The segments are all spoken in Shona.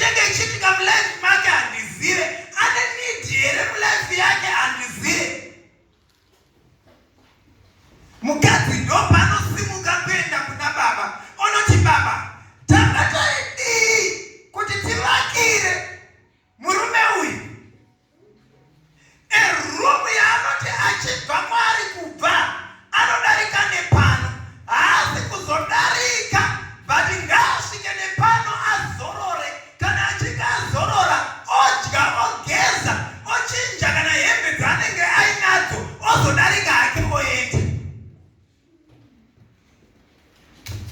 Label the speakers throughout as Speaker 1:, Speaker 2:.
Speaker 1: chinenge chitika mulife make handizive, ane need here mulife yake handizive. Mukadzi ndo panosimuka kuenda kuna baba, onoti baba, tanga taidii kuti tivakire murume uyu erumu yaanoti achibva kwaari kubva anodarika nepano, haasi kuzodarika but ngaasvike nepano azorore. Kana achinge azorora odya ogeza ochinja kana hembe dzaanenge ainadzo ozodarika hake oenda.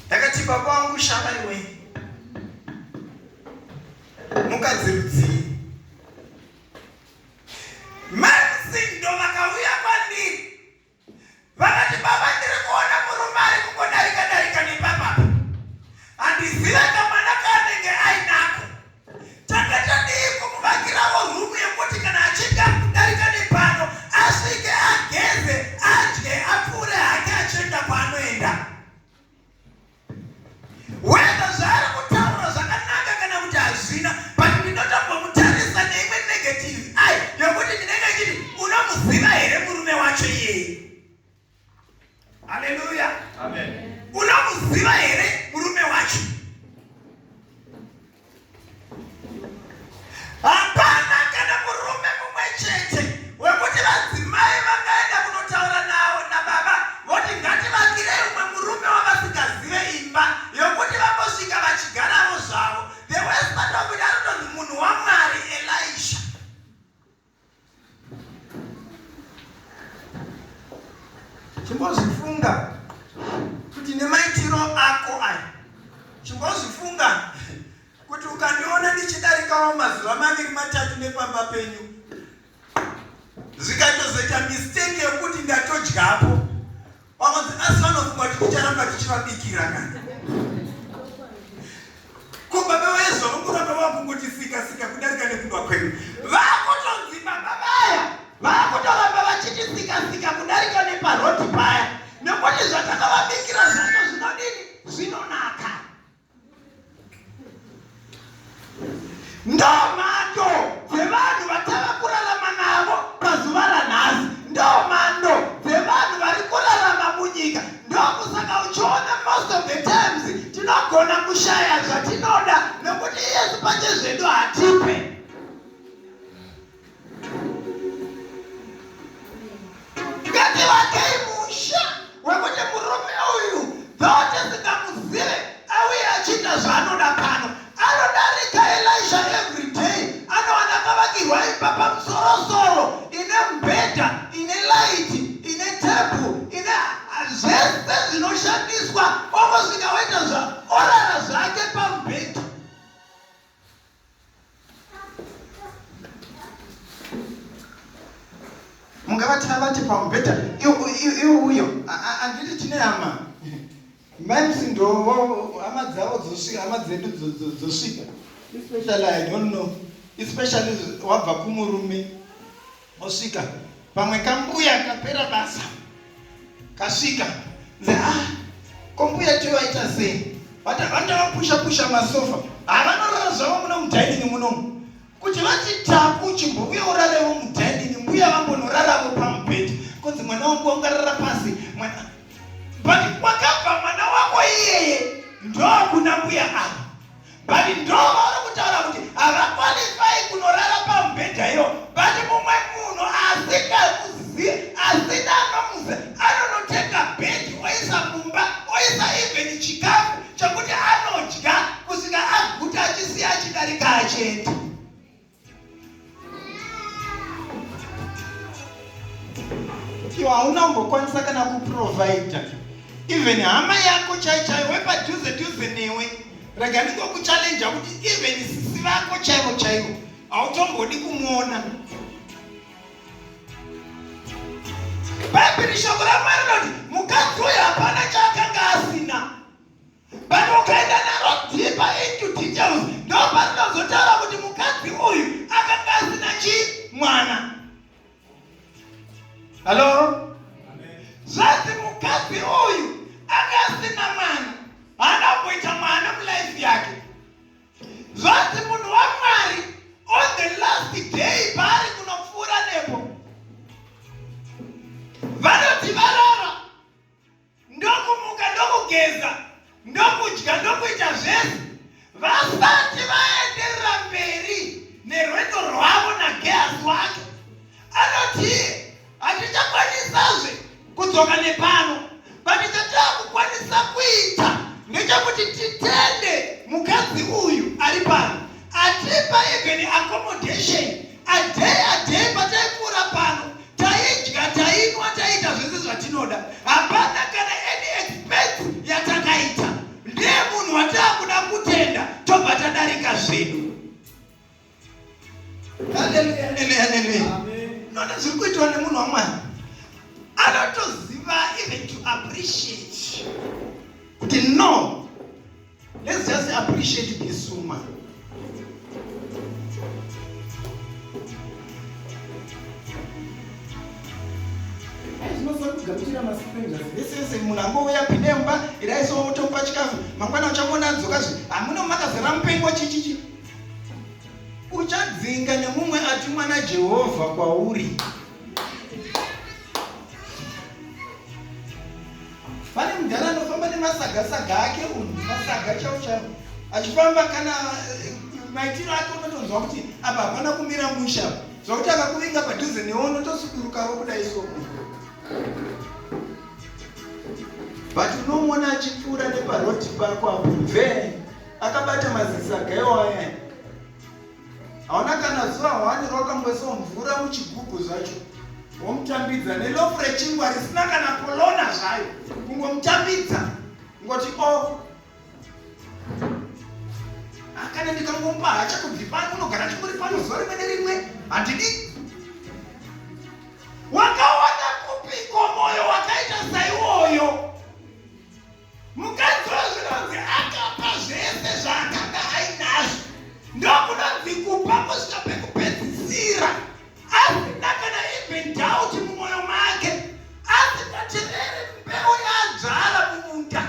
Speaker 1: Takati baba wangu shava iwe mukadzirudzii. Msindo vakauya kwandiri vakati baba ndiri kuona murume ari kungodarika nepapapa, handizive kamwana kaanenge ainako. Tanga tadii kumuvakirawo rumu yekuti kana achinge kudarika nepano asvike ageze adye apfuure hake achienda kwaanoenda. Whether zvaari kutaura zvakanaka kana kuti hazvina, but ndinotombomutarisa neimwe negative ai yokuti ndinenge chiti unomuziva here murume wacho iyeye. Haleluya, amen. Unomuziva here murume wacho? Hapana kana murume mumwe chete wekuti vadzimai vakaenda kunotaura nawo nababa voti ngativakirei umwe murume wavasingazive imba yokuti vambosvika vachigaravo zvavo. The worst part of it, anotonzi munhu waMwari Elisha. Chimbozvifunga kuti nemaitiro ako aya, chimbozvifunga kuti ukandiona ndichidarikawo mazuva 2-3 nepamba penyu zvikatozoita mistake yekuti ndatodyapo, wakonzi asi vanofunga kuti ticharamba tichivabikira kana kubaba wezo ukuramba wakungotisika kudarika nekundwa kwenyu. Vakutonzi baba vaya vakutoramba vachitisika kudarika neparoti paya nekuti zvatakavabikira zvacho zvinodini, zvinonaka. Ndomando dzevanhu vatava kurarama navo pazuva ranhasi, ndomando dzevanhu vari kurarama munyika. Ndokusaka uchiona most of the times tinogona kushaya zvatinoda nekuti Yesu pache zvedu hatipe. Ngativakei musha wekuti murume uyu dzote singamuzive auye achiita zvaanoda pano, anodarika Elisha every day, anowana kavakirwa imba pamusorosoro ine mubhedha, ine laiti, ine tebhu, ine zvese zvinoshandiswa, ongosvika waita orara zvake pamubhedha. Mungavati vavati pamubhedha iwo uyo handiti tine hama Msindo hama dzavo dzosvika, hama dzedu dzosvika, especially I don't know, especially wabva kumurume osvika pamwe kambuya kapera basa kasvika kombuya tiwaita sei, vandavapusha masofa, havanorara zvavo muno mudhainini munomu, kuti vati taku chimbobuya urarewo mudhainini, mbuya vambonoraravo pamubhedha, kunzi mwana wangu wangarara pasi mwana. But kwakabva mwana wako iyeye ndokuna mbuya ava, but ndovaona kutaura kuti havakwalifai kunorara pamubhedhayo, but mumwe munhu asikakuzivi, asina anomuziva, anonotenga bhedhi oisa mumba, oisa even chikafu chokuti anodya kusvika aguta achisiya achidarika achienda. Iwe hauna kumbokwanisa kana kuprovide even hama yako chaichaiwo wepadhuze newe, rega ndingokuchallenja kuti even sisi vako chaivo hautombodi kumuona. Bhaibheri shoko raMwari rinoti mukadzi uyu hapana chaakanga asina, but ukaenda naro deeper into details ndoparinozotaura kuti mukadzi uyu akanga asina mwana. Hello? Zati mukadzi uyu akasina mwana, haana kuita mwana mulife yake. Zati munhu Hallelujah. Nona zviri kuitwa nemunhu wamwari anotoziva even to appreciate kuti no, let's just appreciate this woman. Gamuchira mastrangers vesese munhu angouya pinde mumba iraiso utomupa chikafu mangwana uchamona adzokazve hamuna makazara mupengo chichichi uchadzinga nemumwe atumwa naJehovha kwauri. Pane mudhara anofamba nemasaga ake masaga chauchao achifamba kana maitiro ake unotonzwa kuti apa hapana kumira musha zvokuti akakuvinga padhuze newe unotosukurukavo kudai soko. But unomona achipfuura neparoti pako apo akabata mazisaga ewaya. Hauna kana zuva hwaniro wakambwesawo mvura muchigubhu zvacho womutambidza nelofure chingwa risina kana kolona zvayo kungomutambidza ngoti akana ndikangomupa hachakubvi pano unogara chimuri pano zuva rimwe nerimwe handidi. Wakawana kupiko moyo wakaita saiwoyo. Mukadzi wazvinonzi akapa zvese zvaakanga ainazvo ndokunonzi kupa kusvika pekupedzisira asina kana even doubt mumwoyo make, asingateereri mbeu yadzvara mumunda.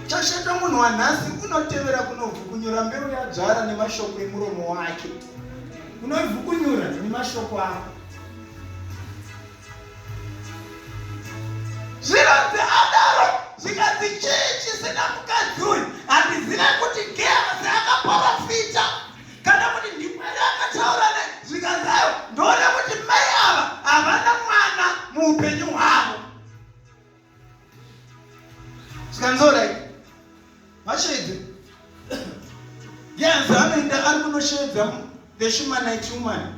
Speaker 1: Chashata munhu wanhasi unotevera kunovhukunyura mbeu yadzvara nemashoko emuromo wake. Unovhukunyura nemashoko ako. Zvinonzi adaro zvikanzi chii chisina mukadzi uyu handizive kuti gehazi akaprofita kana kuti ndimwari akataura naye. Zvikanzi ayo ndoona kuti mai ava havana mwana muupenyu hwavo. Zvikanzorai mashedzi gehazi anoenda ari kunoshedza the Shumanite woman.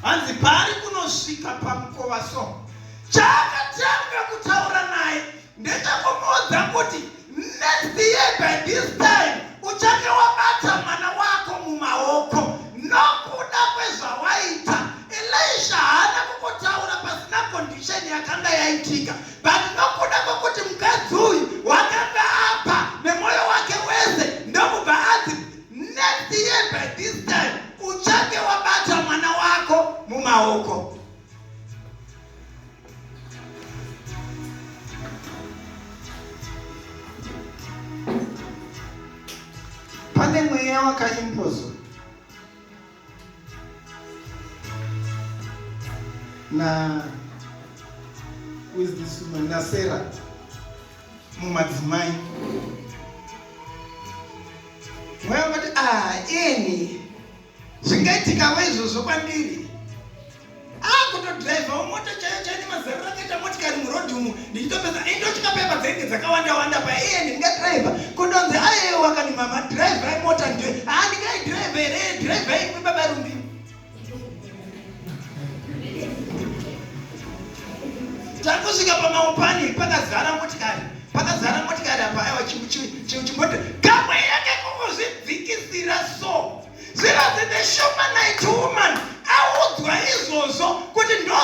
Speaker 1: Hanzi pari kunosvika pamukova so chaakatanga kutaura naye ndechakumuudza kuti next year by this time uchange wabata mwana wako mumaoko. Nokuda kwezvawaita Elisha haana kukutaura pasina condition yakanga yaitika, but nokuda kwekuti mukadzi uyu wakanga apa nemwoyo wake wese ndokubva anzi next year by this time uchange wabata mwana wako mumaoko. Pane mweya wakaimbozwa na who is this woman na Sarah mumadzimai. Mweya wakati ini zvingaitika izvozvo kwandiri kutodhiraivha mota chaiyo chaine mazariro akaita motikari murodhi umu ndichitopedza indosvika pepa dzenenge dzakawanda pa ndingadhiraivha kundonzi wakani mama dhiraivha mota ndiwe ndingaidhiraivha here dhiraivha imwe baba rumbi. Takusvika pamaupani pakazara motikari apa aiwa chimota kamwe yake kungozvidzikisira so. Zvirazve the Shumanite woman audzwa izvozvo kuti ndo